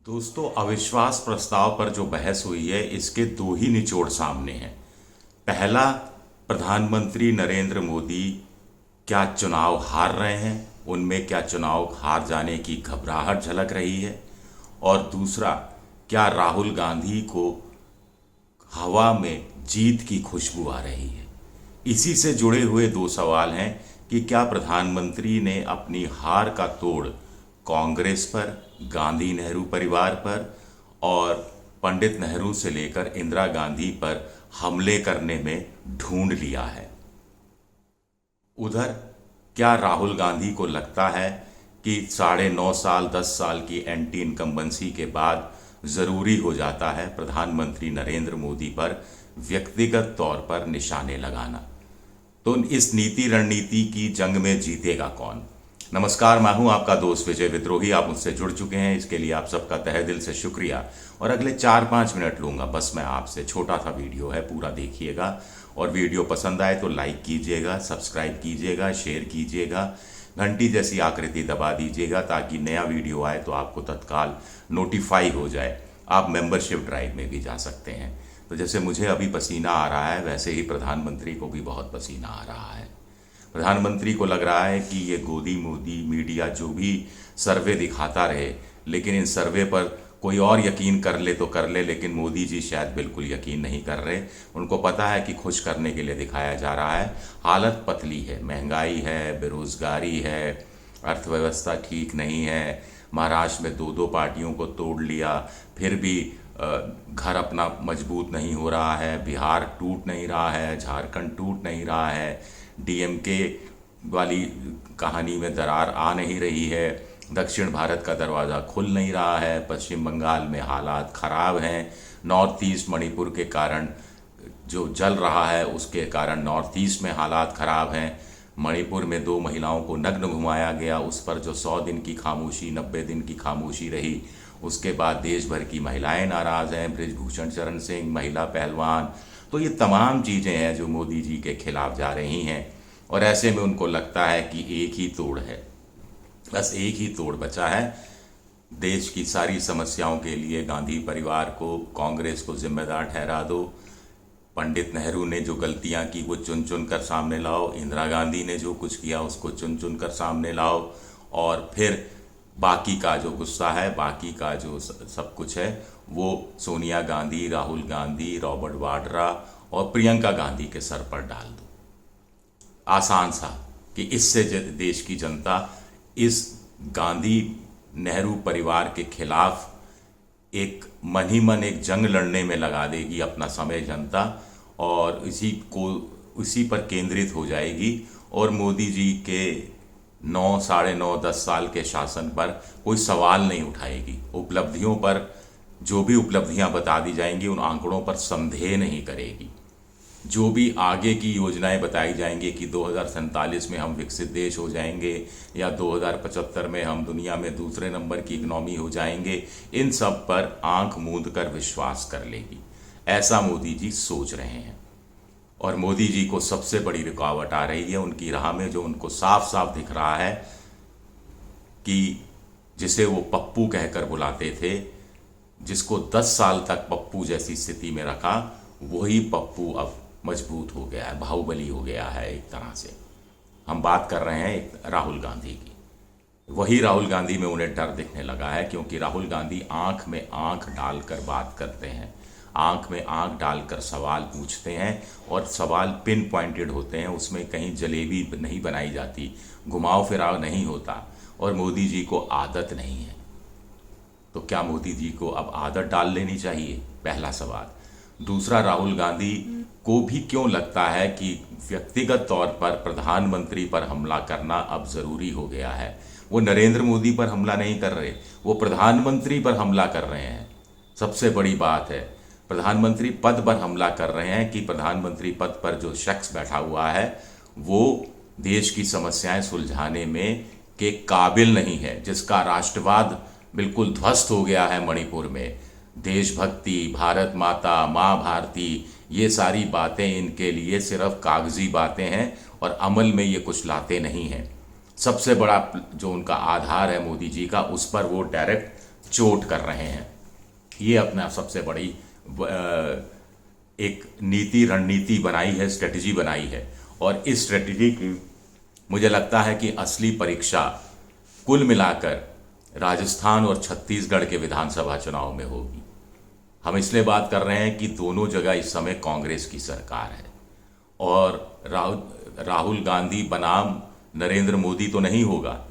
दोस्तों, अविश्वास प्रस्ताव पर जो बहस हुई है इसके दो ही निचोड़ सामने हैं। पहला, प्रधानमंत्री नरेंद्र मोदी क्या चुनाव हार रहे हैं, उनमें क्या चुनाव हार जाने की घबराहट झलक रही है। और दूसरा, क्या राहुल गांधी को हवा में जीत की खुशबू आ रही है। इसी से जुड़े हुए दो सवाल हैं कि क्या प्रधानमंत्री ने अपनी हार का तोड़ कांग्रेस पर, गांधी नेहरू परिवार पर और पंडित नेहरू से लेकर इंदिरा गांधी पर हमले करने में ढूंढ लिया है। उधर क्या राहुल गांधी को लगता है कि 9.5 साल 10 साल की एंटी इनकम्बेंसी के बाद ज़रूरी हो जाता है प्रधानमंत्री नरेंद्र मोदी पर व्यक्तिगत तौर पर निशाने लगाना। तो इस नीति रणनीति की जंग में जीतेगा कौन। नमस्कार, मैं हूं आपका दोस्त विजय विद्रोही। आप मुझसे जुड़ चुके हैं, इसके लिए आप सबका तहे दिल से शुक्रिया। और अगले 4-5 मिनट लूंगा बस मैं आपसे। छोटा सा वीडियो है, पूरा देखिएगा और वीडियो पसंद आए तो लाइक कीजिएगा, सब्सक्राइब कीजिएगा, शेयर कीजिएगा, घंटी जैसी आकृति दबा दीजिएगा ताकि नया वीडियो आए तो आपको तत्काल नोटिफाई हो जाए। आप मेंबरशिप ड्राइव में भी जा सकते हैं। तो जैसे मुझे अभी पसीना आ रहा है वैसे ही प्रधानमंत्री को भी बहुत पसीना आ रहा है। प्रधानमंत्री को लग रहा है कि ये गोदी मोदी मीडिया जो भी सर्वे दिखाता रहे, लेकिन इन सर्वे पर कोई और यकीन कर ले तो कर ले, लेकिन मोदी जी शायद बिल्कुल यकीन नहीं कर रहे। उनको पता है कि खुश करने के लिए दिखाया जा रहा है। हालत पतली है, महंगाई है, बेरोजगारी है, अर्थव्यवस्था ठीक नहीं है। महाराष्ट्र में 2-2 पार्टियों को तोड़ लिया, फिर भी घर अपना मजबूत नहीं हो रहा है। बिहार टूट नहीं रहा है, झारखंड टूट नहीं रहा है, डीएमके वाली कहानी में दरार आ नहीं रही है, दक्षिण भारत का दरवाज़ा खुल नहीं रहा है, पश्चिम बंगाल में हालात ख़राब हैं, नॉर्थ ईस्ट मणिपुर के कारण जो जल रहा है उसके कारण नॉर्थ ईस्ट में हालात ख़राब हैं। मणिपुर में 2 महिलाओं को नग्न घुमाया गया, उस पर जो 100 दिन की खामोशी, 90 दिन की खामोशी रही, उसके बाद देश भर की महिलाएं नाराज़ हैं। बृजभूषण शरण सिंह महिला पहलवान, तो ये तमाम चीज़ें हैं जो मोदी जी के खिलाफ जा रही हैं। और ऐसे में उनको लगता है कि एक ही तोड़ है, बस एक ही तोड़ बचा है। देश की सारी समस्याओं के लिए गांधी परिवार को, कांग्रेस को जिम्मेदार ठहरा दो। पंडित नेहरू ने जो गलतियां की वो चुन चुन कर सामने लाओ, इंदिरा गांधी ने जो कुछ किया उसको चुन चुन कर सामने लाओ, और फिर बाकी का जो गुस्सा है, बाकी का जो सब कुछ है वो सोनिया गांधी, राहुल गांधी, रॉबर्ट वाड्रा और प्रियंका गांधी के सर पर डाल दो। आसान सा कि इससे देश की जनता इस गांधी नेहरू परिवार के खिलाफ एक मन ही मन एक जंग लड़ने में लगा देगी अपना समय जनता, और इसी पर केंद्रित हो जाएगी। और मोदी जी के 9, 9.5, 10 साल के शासन पर कोई सवाल नहीं उठाएगी। उपलब्धियों पर जो भी उपलब्धियां बता दी जाएंगी उन आंकड़ों पर संदेह नहीं करेगी। जो भी आगे की योजनाएं बताई जाएंगी कि 2047 में हम विकसित देश हो जाएंगे या 2075 में हम दुनिया में दूसरे नंबर की इकनॉमी हो जाएंगे, इन सब पर आंख मूंद कर विश्वास कर लेगी। ऐसा मोदी जी सोच रहे हैं। और मोदी जी को सबसे बड़ी रुकावट आ रही है उनकी राह में, जो उनको साफ साफ दिख रहा है कि जिसे वो पप्पू कहकर बुलाते थे, जिसको 10 साल तक पप्पू जैसी स्थिति में रखा, वही पप्पू अब मजबूत हो गया है, बाहुबली हो गया है एक तरह से। हम बात कर रहे हैं एक राहुल गांधी की। वही राहुल गांधी में उन्हें डर दिखने लगा है, क्योंकि राहुल गांधी आंख में आंख डालकर बात करते हैं, आंख में आंख डालकर सवाल पूछते हैं, और सवाल पिन पॉइंटेड होते हैं, उसमें कहीं जलेबी नहीं बनाई जाती, घुमाव फिराव नहीं होता। और मोदी जी को आदत नहीं है। तो क्या मोदी जी को अब आदत डाल लेनी चाहिए, पहला सवाल। दूसरा, राहुल गांधी को भी क्यों लगता है कि व्यक्तिगत तौर पर प्रधानमंत्री पर हमला करना अब ज़रूरी हो गया है। वो नरेंद्र मोदी पर हमला नहीं कर रहे, वो प्रधानमंत्री पर हमला कर रहे हैं। सबसे बड़ी बात है, प्रधानमंत्री पद पर हमला कर रहे हैं कि प्रधानमंत्री पद पर जो शख्स बैठा हुआ है वो देश की समस्याएं सुलझाने में के काबिल नहीं है, जिसका राष्ट्रवाद बिल्कुल ध्वस्त हो गया है मणिपुर में। देशभक्ति, भारत माता, माँ भारती, ये सारी बातें इनके लिए सिर्फ कागजी बातें हैं और अमल में ये कुछ लाते नहीं हैं। सबसे बड़ा जो उनका आधार है मोदी जी का, उस पर वो डायरेक्ट चोट कर रहे हैं। ये अपना सबसे बड़ी एक रणनीति बनाई है, स्ट्रेटजी बनाई है। और इस स्ट्रेटजी की मुझे लगता है कि असली परीक्षा कुल मिलाकर राजस्थान और छत्तीसगढ़ के विधानसभा चुनाव में होगी। हम इसलिए बात कर रहे हैं कि दोनों जगह इस समय कांग्रेस की सरकार है और राहुल गांधी बनाम नरेंद्र मोदी तो नहीं होगा,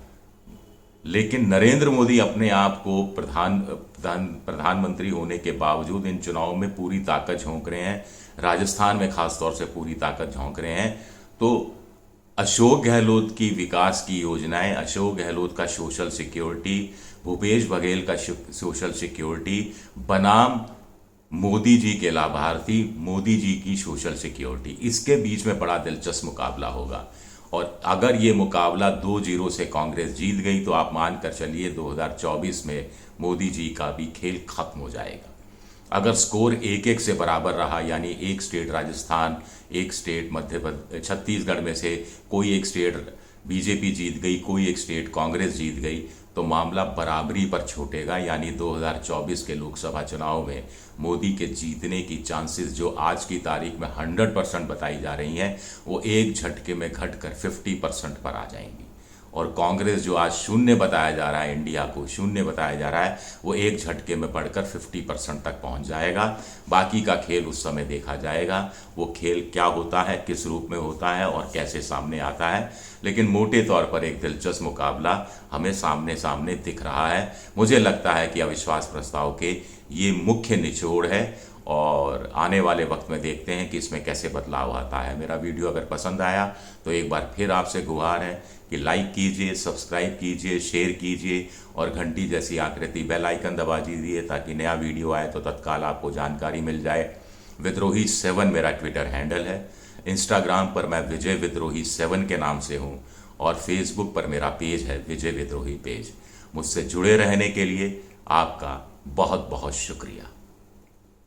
लेकिन नरेंद्र मोदी अपने आप को प्रधानमंत्री होने के बावजूद इन चुनाव में पूरी ताकत झोंक रहे हैं, राजस्थान में खासतौर से पूरी ताकत झोंक रहे हैं। तो अशोक गहलोत की विकास की योजनाएं, अशोक गहलोत का सोशल सिक्योरिटी, भूपेश बघेल का सोशल सिक्योरिटी बनाम मोदी जी के लाभार्थी, मोदी जी की सोशल सिक्योरिटी, इसके बीच में बड़ा दिलचस्प मुकाबला होगा। और अगर ये मुकाबला 2-0 से कांग्रेस जीत गई तो आप मानकर चलिए 2024 में मोदी जी का भी खेल खत्म हो जाएगा। अगर स्कोर 1-1 से बराबर रहा, यानी एक स्टेट राजस्थान, एक स्टेट छत्तीसगढ़ में से कोई एक स्टेट बीजेपी जीत गई, कोई एक स्टेट कांग्रेस जीत गई, तो मामला बराबरी पर छूटेगा। यानी 2024 के लोकसभा चुनाव में मोदी के जीतने की चांसेस जो आज की तारीख में 100% बताई जा रही हैं, वो एक झटके में घटकर 50% पर आ जाएंगी। और कांग्रेस जो आज शून्य बताया जा रहा है, इंडिया को शून्य बताया जा रहा है, वो एक झटके में बढ़कर 50% तक पहुंच जाएगा। बाकी का खेल उस समय देखा जाएगा, वो खेल क्या होता है, किस रूप में होता है और कैसे सामने आता है। लेकिन मोटे तौर पर एक दिलचस्प मुकाबला हमें सामने सामने दिख रहा है। मुझे लगता है कि अविश्वास प्रस्ताव के ये मुख्य निचोड़ है और आने वाले वक्त में देखते हैं कि इसमें कैसे बदलाव आता है। मेरा वीडियो अगर पसंद आया तो एक बार फिर आपसे गुहार है कि लाइक कीजिए, सब्सक्राइब कीजिए, शेयर कीजिए और घंटी जैसी आकृति बेल आइकन दबा दीजिए ताकि नया वीडियो आए तो तत्काल आपको जानकारी मिल जाए। विद्रोही 7 मेरा ट्विटर हैंडल है। इंस्टाग्राम पर मैं विजय विद्रोही 7 के नाम से हूँ और फेसबुक पर मेरा पेज है विजय विद्रोही पेज। मुझसे जुड़े रहने के लिए आपका बहुत बहुत शुक्रिया।